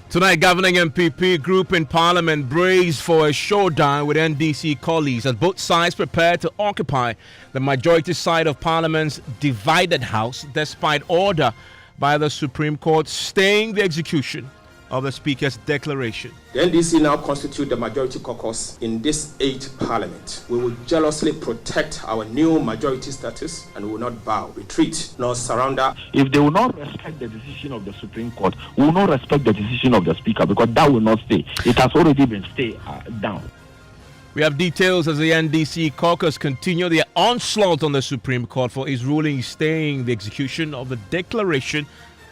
Tonight, governing MPP group in Parliament braced for a showdown with NDC colleagues as both sides prepare to occupy the majority side of Parliament's divided House despite order by the Supreme Court staying the execution of the Speaker's declaration. The NDC now constitute the majority caucus in this 8th Parliament. We will jealously protect our new majority status and will not bow, retreat, nor surrender. If they will not respect the decision of the Supreme Court, we will not respect the decision of the Speaker, because that will not stay. It has already been stayed down. We have details as the NDC caucus continue their onslaught on the Supreme Court for its ruling staying the execution of the declaration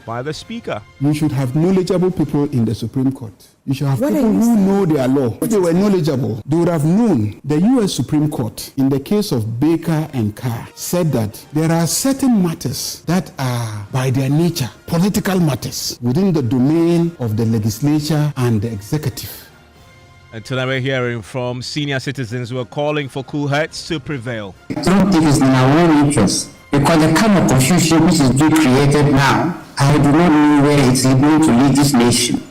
by the Speaker. You should have knowledgeable people in the Supreme Court. You should have people who know their law. If they were knowledgeable, they would have known. The U.S. Supreme Court, in the case of Baker and Carr, said that there are certain matters that are, by their nature, political matters within the domain of the legislature and the executive. And tonight we're hearing from senior citizens who are calling for cool heads to prevail. I don't think it's in our own interest, because the kind of confusion which is being created now, I do not know where it's going to lead this nation.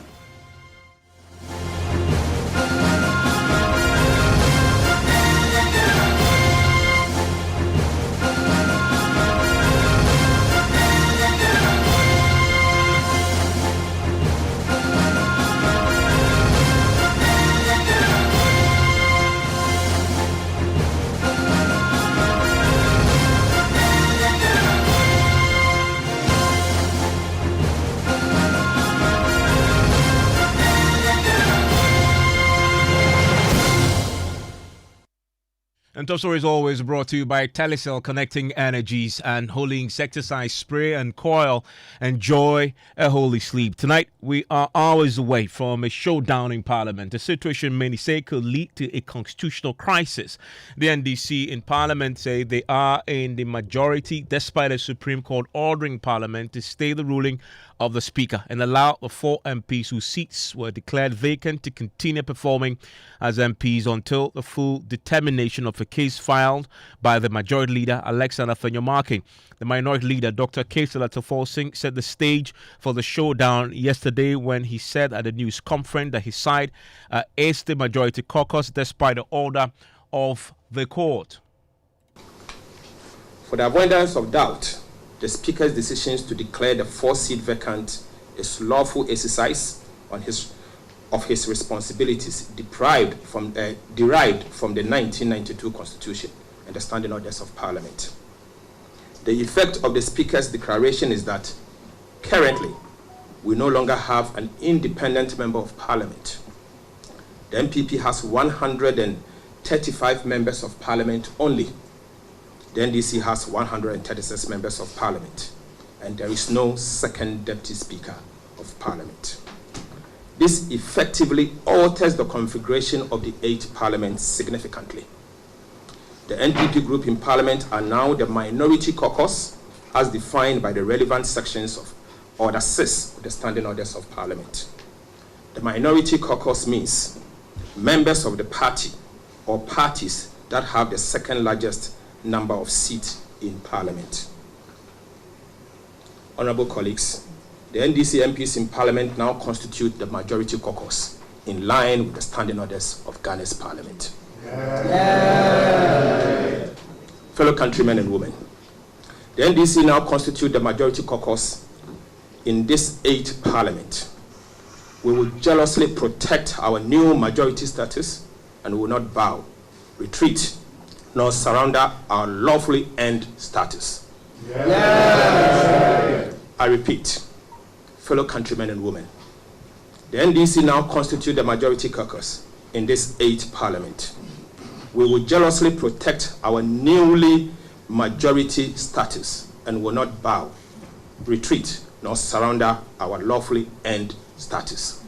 And Top Story is always brought to you by Telecel, connecting energies and holding insecticide spray and coil. Enjoy a holy sleep. Tonight, we are hours away from a showdown in Parliament. A situation many say could lead to a constitutional crisis. The NDC in Parliament say they are in the majority despite a Supreme Court ordering Parliament to stay the ruling of the Speaker and allow the 4 MPs whose seats were declared vacant to continue performing as MPs until the full determination of a case filed by the Majority Leader, Alexander Afenyo-Markin. The Minority Leader, Dr. Kaisala Tafosing, set the stage for the showdown yesterday when he said at the news conference that his side is the Majority Caucus despite the order of the court. For the avoidance of doubt, the Speaker's decisions to declare the 4th seat vacant is lawful exercise of his responsibilities derived from the 1992 Constitution and the standing orders of Parliament. The effect of the Speaker's declaration is that currently we no longer have an independent member of Parliament. The MPP has 135 members of Parliament only. The NDC has 136 members of Parliament, and there is no second Deputy Speaker of Parliament. This effectively alters the configuration of the 8th Parliament significantly. The NPP group in Parliament are now the minority caucus as defined by the relevant sections of Order 6 of the Standing Orders of Parliament. The minority caucus means members of the party or parties that have the second largest number of seats in Parliament. Honorable colleagues, the NDC MPs in Parliament now constitute the majority caucus in line with the standing orders of Ghana's Parliament. Yeah. Fellow countrymen and women, the NDC now constitute the majority caucus in this 8th Parliament. We will jealously protect our new majority status and will not bow, retreat, nor surrender our lawfully earned status. Yeah. I repeat, fellow countrymen and women, the NDC now constitute the majority caucus in this 8th Parliament. We will jealously protect our newly majority status and will not bow, retreat, nor surrender our lawfully earned status.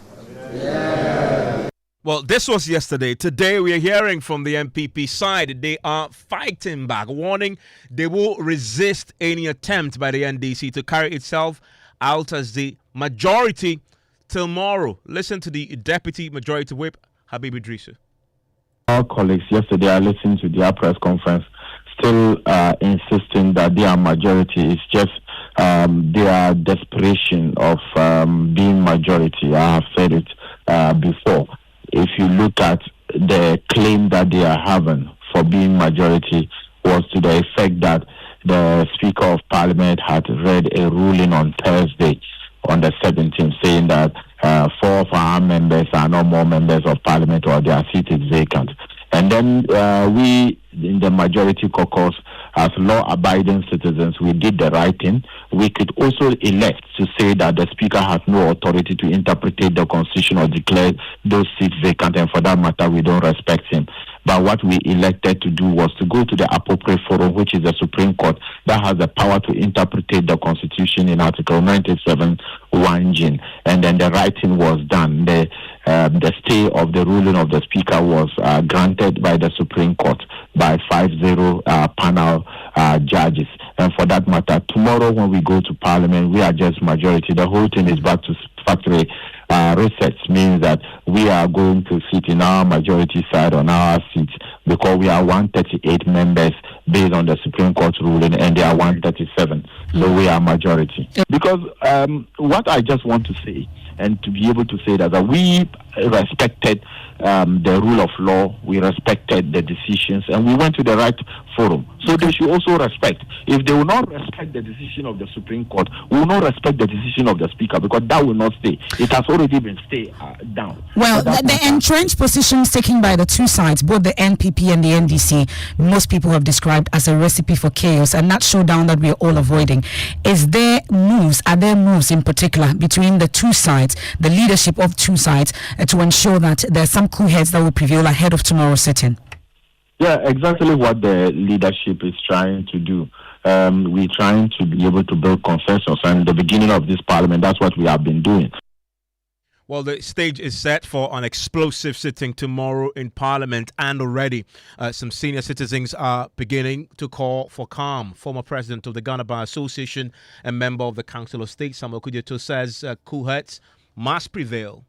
Yeah. Well, this was yesterday. Today, we are hearing from the MPP side. They are fighting back, warning they will resist any attempt by the NDC to carry itself out as the majority tomorrow. Listen to the Deputy Majority Whip, Habib Idrissa. Our colleagues yesterday, I listened to their press conference, still insisting that they are majority. It's just their desperation of being majority. I have said it before. If you look at the claim that they are having for being majority was to the effect that the Speaker of Parliament had read a ruling on Thursday on the 17th saying that 4 of our members are no more members of Parliament or their seat is vacant. And then we, in the majority caucus, as law-abiding citizens, we did the right thing. We could also elect to say that the Speaker has no authority to interpret the Constitution or declare those seats vacant, and for that matter, we don't respect him. But what we elected to do was to go to the appropriate forum, which is the Supreme Court, that has the power to interpret the Constitution in Article 97(1)(g). And then the right thing was done. The stay of the ruling of the Speaker was granted by the Supreme Court by 5-0 panel judges. And for that matter, tomorrow when we go to Parliament, we are just majority. The whole thing is back to factory research, means that we are going to sit in our majority side on our seats because we are 138 members based on the Supreme Court ruling, and they are 137. So we are majority. Because what I just want to say, and to be able to say that we respected the rule of law, we respected the decisions, and we went to the right forum. So they should also respect. If they will not respect the decision of the Supreme Court, we will not respect the decision of the Speaker, because that will not stay. It has already been stayed down. Well, the entrenched positions taken by the two sides, both the NPP and the NDC, most people have described as a recipe for chaos, and that showdown that we are all avoiding. Are there moves in particular between the two sides, the leadership of two sides, to ensure that there are some cool heads that will prevail ahead of tomorrow's sitting? Yeah, exactly what the leadership is trying to do. We're trying to be able to build consensus, and the beginning of this Parliament, that's what we have been doing. Well, the stage is set for an explosive sitting tomorrow in Parliament, and already some senior citizens are beginning to call for calm. Former president of the Ghana Bar Association and member of the Council of State, Samuel Kudjeto, says cool heads must prevail.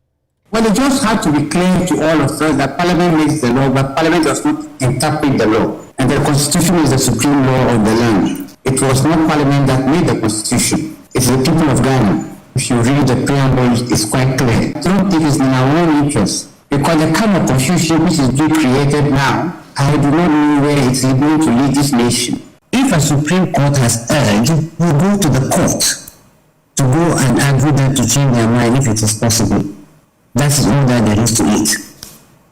Well, it just had to be clear to all of us that Parliament makes the law, but Parliament does not interpret the law. And the Constitution is the supreme law of the land. It was not Parliament that made the Constitution. It's the people of Ghana. If you read the preamble, it's quite clear. I don't think it's in our own interest, because the kind of confusion which is being created now, I do not know where it's going to lead this nation. If a Supreme Court has urged, we go to the court to go and argue them to change their mind if it is possible. That is all that there is to it.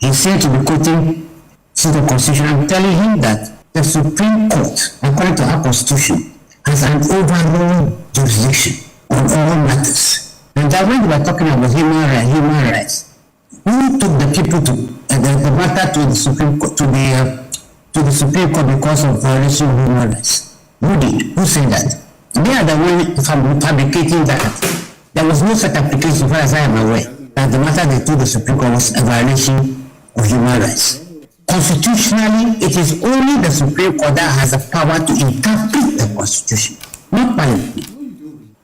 He said to be quoting the Constitution, I'm telling him that the Supreme Court, according to our Constitution, has an overall jurisdiction on all matters. And that when we are talking about human rights, who took the people to the matter to the Supreme Court, to the Supreme Court because of violation of human rights? Who did? Who said that? They are the ones fabricating that. There was no such application, as far as I am aware, that the matter they took the Supreme Court was a violation of human rights. Constitutionally, it is only the Supreme Court that has the power to interpret the Constitution, not Parliament.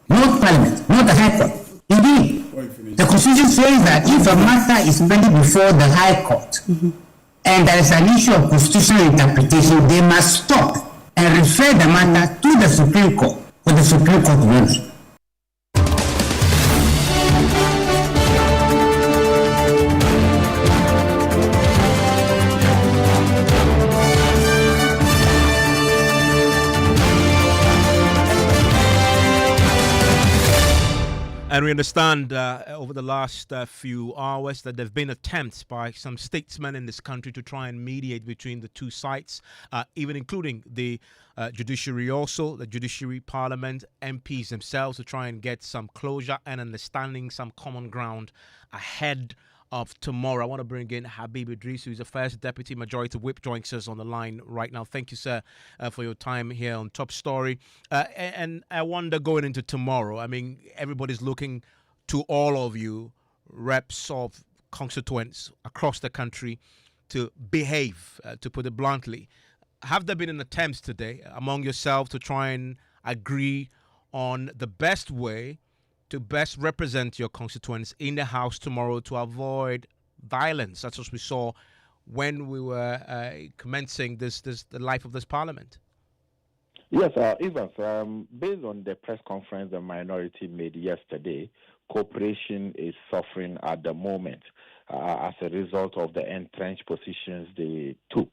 Not Parliament, not the High Court. Indeed, the Constitution says that if a matter is pending before the High Court, and there is an issue of constitutional interpretation, they must stop and refer the matter to the Supreme Court for the Supreme Court ruling. And we understand over the last few hours that there have been attempts by some statesmen in this country to try and mediate between the two sides, even including the judiciary also, the judiciary, parliament, MPs themselves, to try and get some closure and understanding, some common ground ahead of tomorrow. I want to bring in Habib Idris, who is the first Deputy Majority Whip, joins us on the line right now. Thank you, sir, for your time here on Top Story. And I wonder, going into tomorrow, I mean, everybody's looking to all of you, reps of constituents across the country, to behave, to put it bluntly. Have there been an attempt today among yourselves to try and agree on the best way to best represent your constituents in the House tomorrow to avoid violence, such as we saw when we were commencing the life of this Parliament? Yes, Evans, based on the press conference the minority made yesterday, cooperation is suffering at the moment as a result of the entrenched positions they took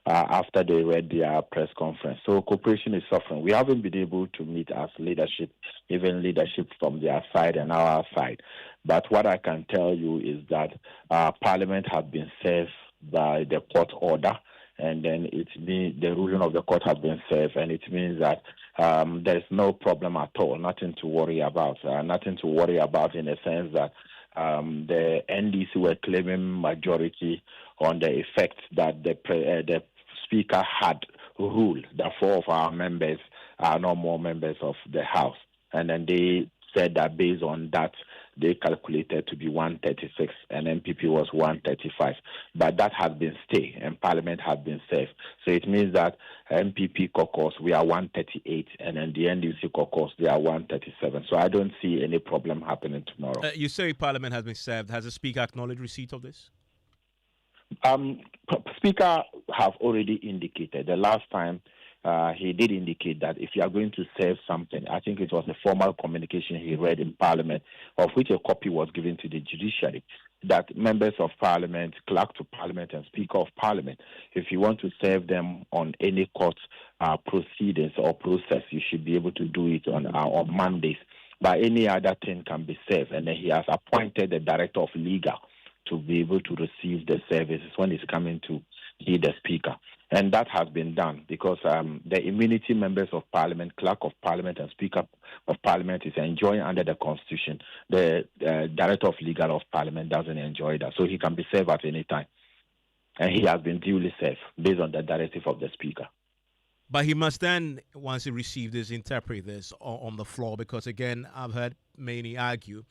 after they read their press conference. So cooperation is suffering. We haven't been able to meet as leadership, even leadership from their side and our side. But what I can tell you is that Parliament has been served by the court order, and then the ruling of the court has been served, and it means that there's no problem at all, nothing to worry about. Nothing to worry about in the sense that the NDC were claiming majority on the effect that the Speaker had ruled that 4 of our members are no more members of the House. And then they said that based on that, they calculated to be 136 and NPP was 135. But that has been stayed and Parliament has been saved. So it means that NPP caucus, we are 138 and then the NDC caucus, they are 137. So I don't see any problem happening tomorrow. You say Parliament has been served. Has the Speaker acknowledged receipt of this? Speaker have already indicated the last time he did indicate that if you are going to serve something, I think it was a formal communication he read in Parliament, of which a copy was given to the judiciary, that members of Parliament, clerk to Parliament and Speaker of Parliament, if you want to serve them on any court proceedings or process, you should be able to do it on Mondays. But any other thing can be served. And then he has appointed the Director of Legal to be able to receive the services when it's coming to be the Speaker. And that has been done because the immunity members of Parliament, Clerk of Parliament and Speaker of Parliament is enjoying under the Constitution. The Director of Legal of Parliament doesn't enjoy that. So he can be served at any time. And he has been duly served based on the directive of the Speaker. But he must then, once he receives this, interpret this on the floor, because again, I've heard many argue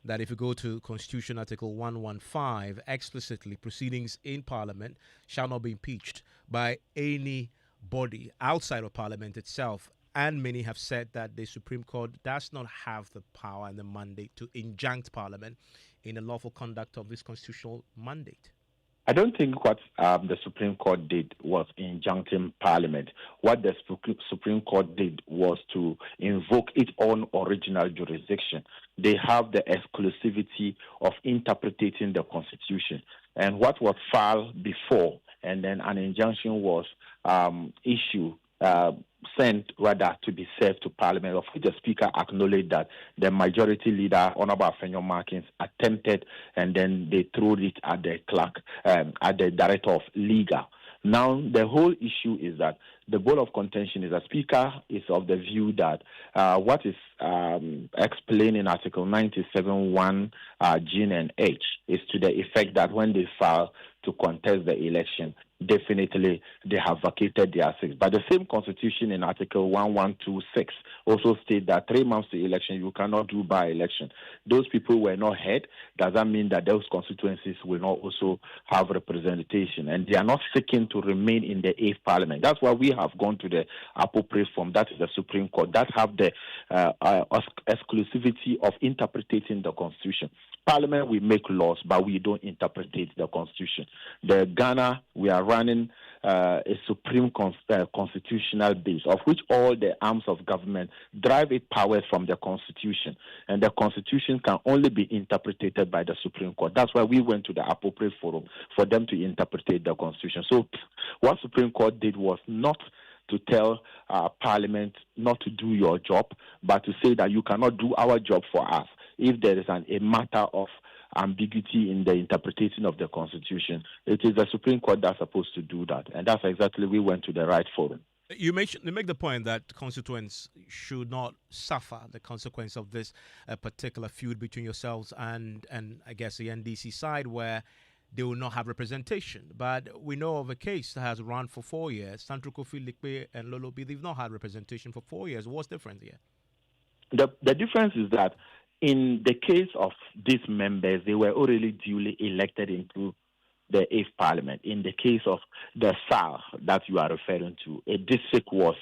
that if you go to Constitution Article 115, explicitly proceedings in Parliament shall not be impeached by any body outside of Parliament itself. And many have said that the Supreme Court does not have the power and the mandate to injunct Parliament in the lawful conduct of this constitutional mandate. I don't think what the Supreme Court did was injuncting Parliament. What the Supreme Court did was to invoke its own original jurisdiction. They have the exclusivity of interpreting the Constitution. And what was filed before, and then an injunction was issued, sent rather to be served to Parliament, of which the Speaker acknowledged that the majority leader, Honorable Afenyo-Markin, attempted, and then they threw it at the clerk, at the Director of Legal. Now, the whole issue is that the ball of contention is that Speaker is of the view that what is explained in Article 97(1) G and H is to the effect that when they file to contest the election, definitely they have vacated their seats. But the same Constitution in Article 1126 also states that 3 months to election, you cannot do by-election. Those people were not heard. Does that mean that those constituencies will not also have representation? And they are not seeking to remain in the 8th Parliament. That's why we have gone to the appropriate form, that is the Supreme Court, that have the exclusivity of interpreting the Constitution. Parliament, we make laws, but we don't interpret the Constitution. The Ghana, we are running a supreme constitutional base, of which all the arms of government derive its powers from the Constitution. And the Constitution can only be interpreted by the Supreme Court. That's why we went to the appropriate forum for them to interpret the Constitution. So what Supreme Court did was not to tell Parliament not to do your job, but to say that you cannot do our job for us. If there is a matter of ambiguity in the interpretation of the Constitution, it is the Supreme Court that's supposed to do that. And that's exactly, we went to the right forum. You make the point that constituents should not suffer the consequence of this particular feud between yourselves and I guess the NDC side, where they will not have representation. But we know of a case that has run for 4 years. Santro Kofi Likpe and Lolo B, they've not had representation for 4 years. What's different here? The difference is that in the case of these members, they were already duly elected into the 8th Parliament. In the case of the SAR that you are referring to, a district was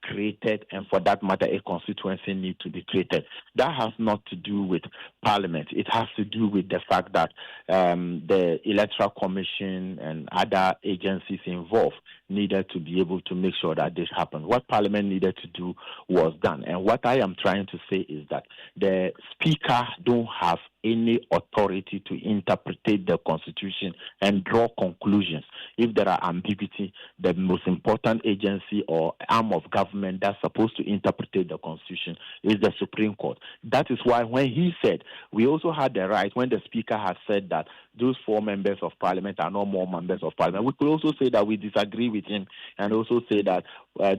created, and for that matter, a constituency need to be created. That has not to do with Parliament. It has to do with the fact that the Electoral Commission and other agencies involved, needed to be able to make sure that this happened. What Parliament needed to do was done. And what I am trying to say is that the Speaker don't have any authority to interpret the Constitution and draw conclusions. If there are ambiguity, the most important agency or arm of government that's supposed to interpret the Constitution is the Supreme Court. That is why when he said, we also had the right, when the Speaker has said that those 4 members of Parliament are no more members of Parliament, we could also say that we disagree with him and also say that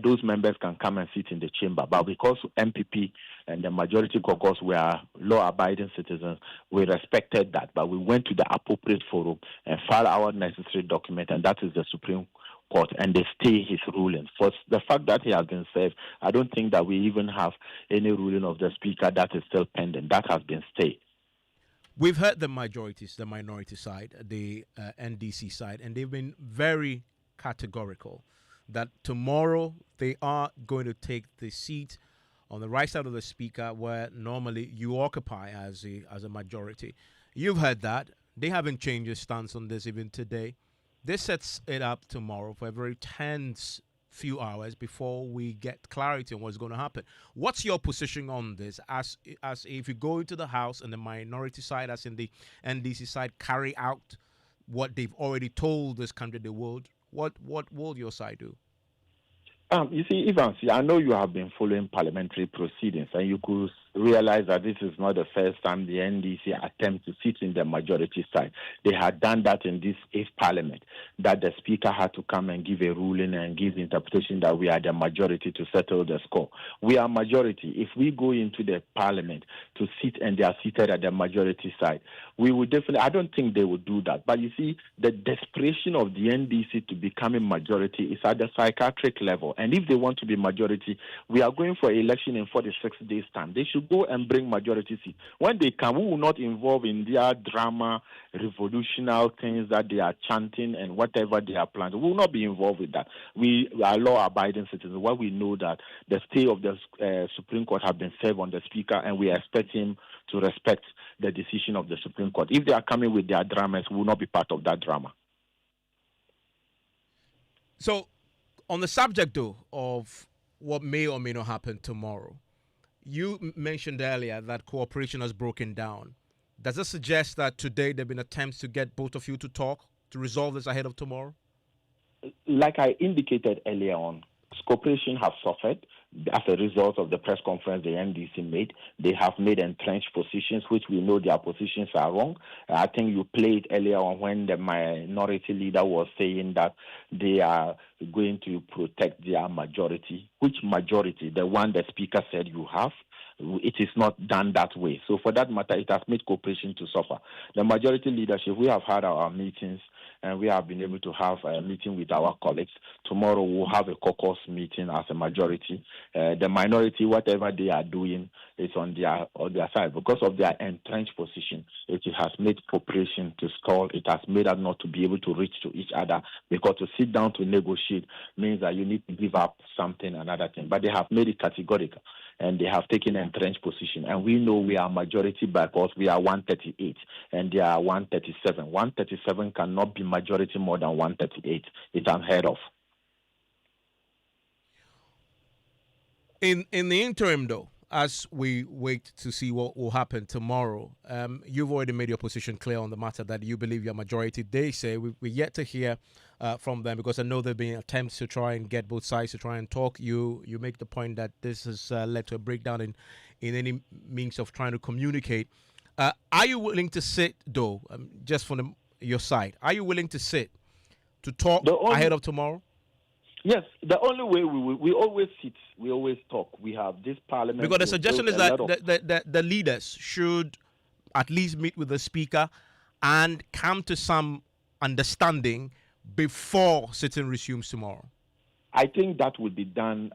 those members can come and sit in the chamber. But because MPP and the majority caucus were law-abiding citizens, we respected that. But we went to the appropriate forum and filed our necessary document, and that is the Supreme Court, and they stay his ruling. For the fact that he has been served, I don't think that we even have any ruling of the Speaker that is still pending. That has been stayed. We've heard the majorities, the minority side, the NDC side, and they've been very categorical that tomorrow they are going to take the seat on the right side of the Speaker where normally you occupy as a majority. You've heard that. They haven't changed their stance on this even today. This sets it up tomorrow for a very tense few hours before we get clarity on what's going to happen. What's your position on this? As if you go into the House and the minority side, as in the NDC side, carry out what they've already told this country they would, what will your side do? You see, Evans, I know you have been following parliamentary proceedings, and you could realize that this is not the first time the NDC attempt to sit in the majority side. They had done that in this 8th parliament, that the Speaker had to come and give a ruling and give the interpretation that we are the majority to settle the score. We are majority. If we go into the parliament to sit and they are seated at the majority side, we would definitely, I don't think they would do that. But you see, the desperation of the NDC to becoming majority is at the psychiatric level. And if they want to be majority, we are going for election in 46 days' time. They should go and bring majority seat. When they come, we will not involve in their drama, revolutionary things that they are chanting and whatever they are planning. We will not be involved with that. We are law-abiding citizens. Why we know that the stay of the Supreme Court have been served on the Speaker, and we expect him to respect the decision of the Supreme Court. If they are coming with their dramas, we will not be part of that drama. So, on the subject, though, of what may or may not happen tomorrow, you mentioned earlier that cooperation has broken down. Does this suggest that today there have been attempts to get both of you to talk, to resolve this ahead of tomorrow? Like I indicated earlier on, cooperation has suffered as a result of the press conference the NDC made. They have made entrenched positions, which we know their positions are wrong. I think you played earlier on when the minority leader was saying that they are going to protect their majority. Which majority? The one the Speaker said you have? It is not done that way. So for that matter, it has made cooperation to suffer. The majority leadership, we have had our meetings, and we have been able to have a meeting with our colleagues. Tomorrow we'll have a caucus meeting as a majority. The minority, whatever they are doing, is on their side. Because of their entrenched position, it has made cooperation to stall. It has made us not to be able to reach to each other, because to sit down to negotiate means that you need to give up something, another thing. But they have made it categorical, and they have taken an entrenched position. And we know we are majority because we are 138, and they are 137. 137 cannot be majority more than 138. It's unheard of. In the interim, though, as we wait to see what will happen tomorrow, you've already made your position clear on the matter that you believe you're majority. They say we're yet to hear from them, because I know there have been attempts to try and get both sides to try and talk. You make the point that this has led to a breakdown in any means of trying to communicate. Are you willing to sit, though, just from your side? Are you willing to sit to talk ahead of tomorrow? Yes, the only way we always sit, we always talk. We have this parliament. Because the suggestion is that the leaders should at least meet with the Speaker and come to some understanding before sitting resumes tomorrow. I think that will be done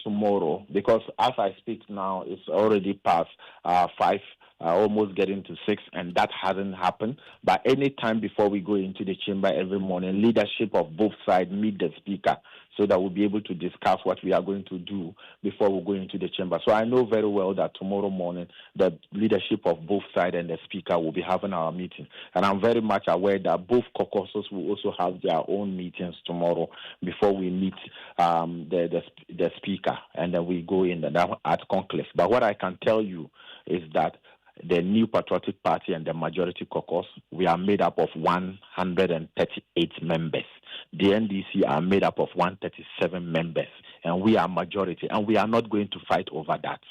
tomorrow, because as I speak now, it's already past 5, almost getting to 6, and that hasn't happened. But any time before we go into the chamber every morning, leadership of both sides meet the Speaker so that we'll be able to discuss what we are going to do before we go into the chamber. So I know very well that tomorrow morning, the leadership of both sides and the speaker will be having our meeting. And I'm very much aware that both caucuses will also have their own meetings tomorrow before we meet the speaker, and then we go in at conclave. But what I can tell you is that the New Patriotic Party and the Majority Caucus, we are made up of 138 members. The NDC are made up of 137 members, and we are majority, and we are not going to fight over that.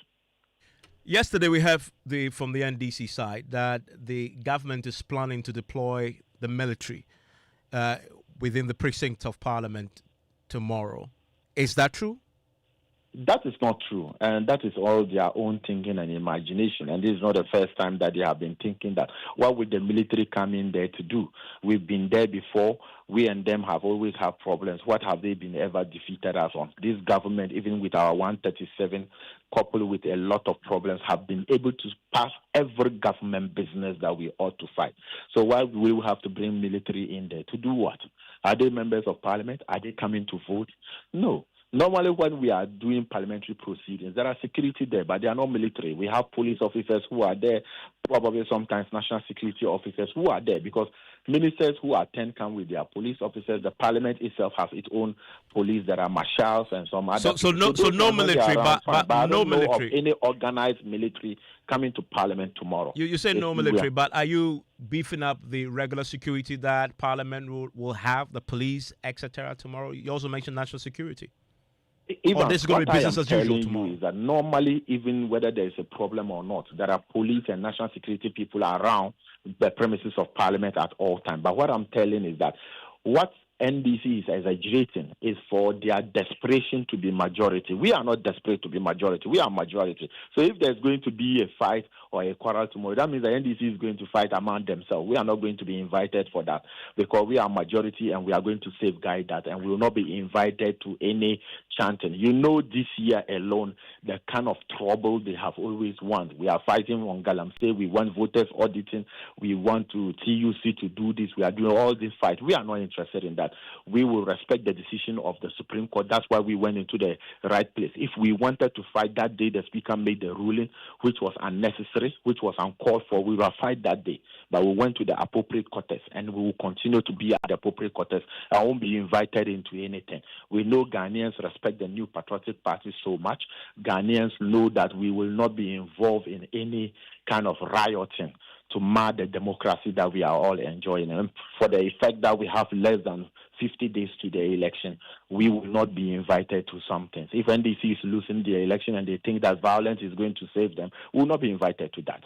Yesterday, we have from the NDC side that the government is planning to deploy the military within the precinct of Parliament tomorrow. Is that true? That is not true, and that is all their own thinking and imagination. And this is not the first time that they have been thinking that. What would the military come in there to do? We've been there before. We and them have always had problems. What have they been ever defeated us on? This government, even with our 137, coupled with a lot of problems, have been able to pass every government business that we ought to fight. So why we will have to bring military in there? To do what? Are they members of parliament? Are they coming to vote? No. Normally, when we are doing parliamentary proceedings, there are security there, but they are not military. We have police officers who are there, probably sometimes national security officers who are there, because ministers who attend come with their police officers. The parliament itself has its own police. There are marshals and some other. So no military, but no military. Of any organized military coming to parliament tomorrow. You say no military, but are you beefing up the regular security that parliament will have, the police, etc. tomorrow? You also mentioned national security. Even this is going to be business as usual tomorrow. Is that normally, even whether there is a problem or not, there are police and national security people around the premises of parliament at all times. But what I'm telling is that what NDC is exaggerating is for their desperation to be majority. We are not desperate to be majority. We are majority. So if there's going to be a fight or a quarrel tomorrow, that means the NDC is going to fight among themselves. We are not going to be invited for that, because we are majority and we are going to safeguard that, and we will not be invited to any chanting. You know, this year alone, the kind of trouble they have always wanted. We are fighting on Galamsey. We want voters auditing. We want to TUC to do this. We are doing all this fight. We are not interested in that. We will respect the decision of the Supreme Court. That's why we went into the right place. If we wanted to fight that day, the Speaker made the ruling, which was unnecessary, which was uncalled for. We will fight that day. But we went to the appropriate quarters, and we will continue to be at the appropriate quarters. I won't be invited into anything. We know Ghanaians respect the New Patriotic Party so much. Ghanaians know that we will not be involved in any kind of rioting to mar the democracy that we are all enjoying. And for the effect that we have less than 50 days to the election, we will not be invited to some things. If NDC is losing the election and they think that violence is going to save them, we will not be invited to that.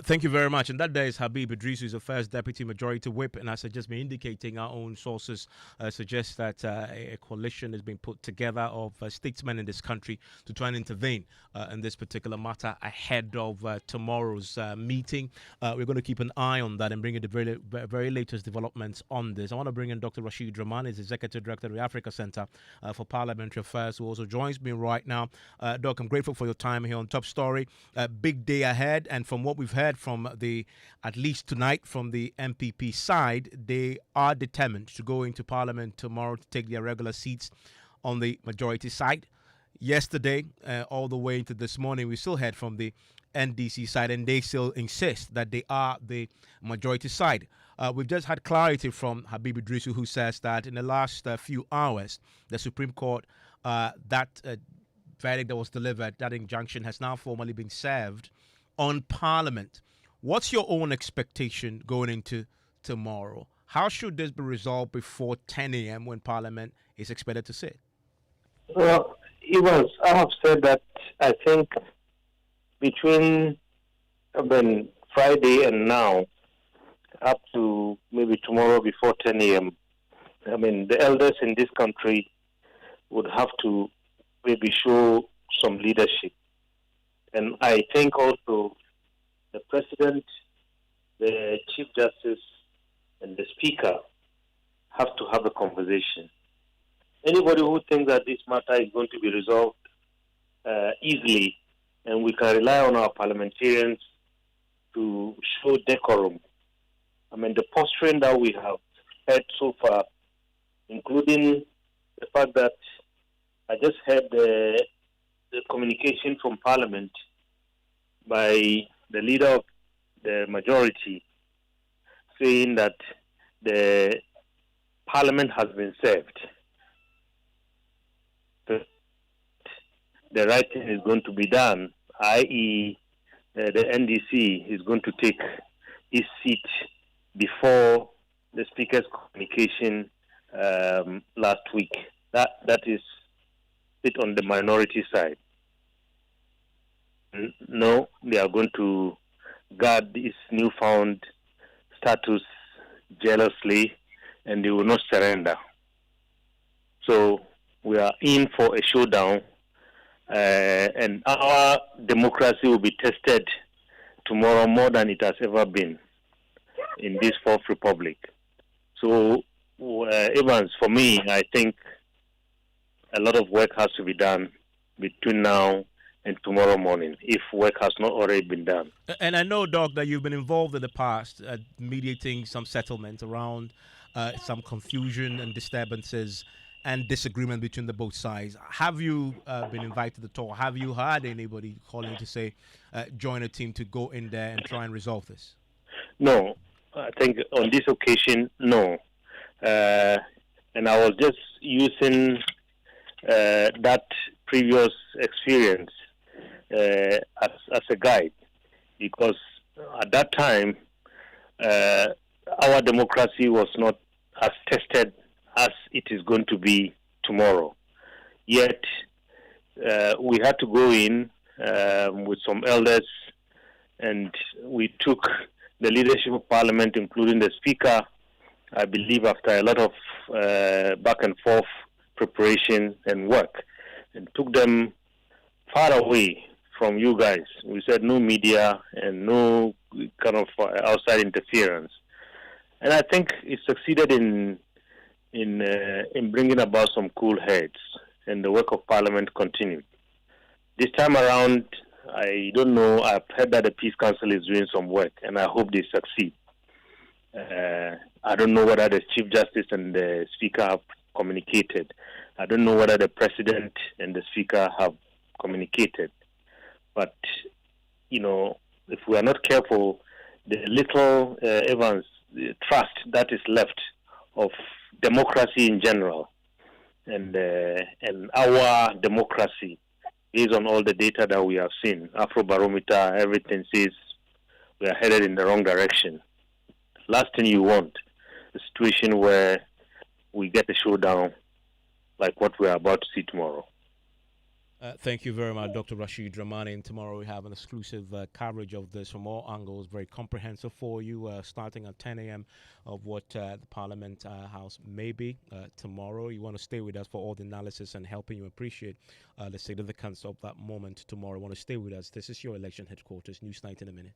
Thank you very much. And that day is Habib Idris, who is the first Deputy Majority Whip. And as I just been indicating, our own sources suggest that a coalition has been put together of statesmen in this country to try and intervene in this particular matter ahead of tomorrow's meeting. We're going to keep an eye on that and bring you the very latest developments on this. I want to bring in Dr. Rashid Rahman, is Executive Director of the Africa Center for Parliamentary Affairs, who also joins me right now. Doc, I'm grateful for your time here on Top Story. Big day ahead, and from what we've heard from at least tonight, from the MPP side, they are determined to go into Parliament tomorrow to take their regular seats on the majority side. Yesterday, all the way into this morning, we still heard from the NDC side, and they still insist that they are the majority side. We've just had clarity from Habib Idrisu, who says that in the last few hours, the Supreme Court, that verdict that was delivered, that injunction has now formally been served on Parliament. What's your own expectation going into tomorrow? How should this be resolved before 10 a.m. when Parliament is expected to sit? Well, I have said that I think between Friday and now, up to maybe tomorrow before 10 a.m., the elders in this country would have to maybe show some leadership. And I think also the President, the Chief Justice, and the Speaker have to have a conversation. Anybody who thinks that this matter is going to be resolved easily, and we can rely on our parliamentarians to show decorum. The posturing that we have heard so far, including the fact that I just heard the communication from Parliament by the leader of the majority saying that the Parliament has been served. The right thing is going to be done, i.e., the NDC is going to take his seat before the Speaker's communication last week. That is it on the minority side. No, they are going to guard this newfound status jealously, and they will not surrender. So we are in for a showdown, and our democracy will be tested tomorrow more than it has ever been in this Fourth Republic. So, Evans, for me, I think a lot of work has to be done between now and tomorrow morning, if work has not already been done. And I know, Doc, that you've been involved in the past mediating some settlement around some confusion and disturbances and disagreement between the both sides. Have you been invited to talk? Have you heard anybody calling to say, join a team to go in there and try and resolve this? No, I think on this occasion, no. And I was just using that previous experience as a guide, because at that time, our democracy was not as tested as it is going to be tomorrow. Yet, we had to go in with some elders, and we took the leadership of Parliament, including the Speaker, I believe after a lot of back and forth preparation and work, and took them far away from you guys. We said no media and no kind of outside interference. And I think it succeeded in bringing about some cool heads, and the work of Parliament continued. This time around, I don't know, I've heard that the Peace Council is doing some work, and I hope they succeed. I don't know whether the Chief Justice and the Speaker have communicated. I don't know whether the President and the Speaker have communicated. But, you know, if we are not careful, the little Evans, the trust that is left of democracy in general and our democracy, based on all the data that we have seen, Afrobarometer, everything says we are headed in the wrong direction. Last thing you want, a situation where we get a showdown like what we are about to see tomorrow. Thank you very much, Dr. Rashid Ramani. And tomorrow we have an exclusive coverage of this from all angles, very comprehensive for you, starting at 10 a.m. of what the Parliament House may be tomorrow. You want to stay with us for all the analysis and helping you appreciate the significance of that moment tomorrow. You want to stay with us. This is your election headquarters, News Night in a minute.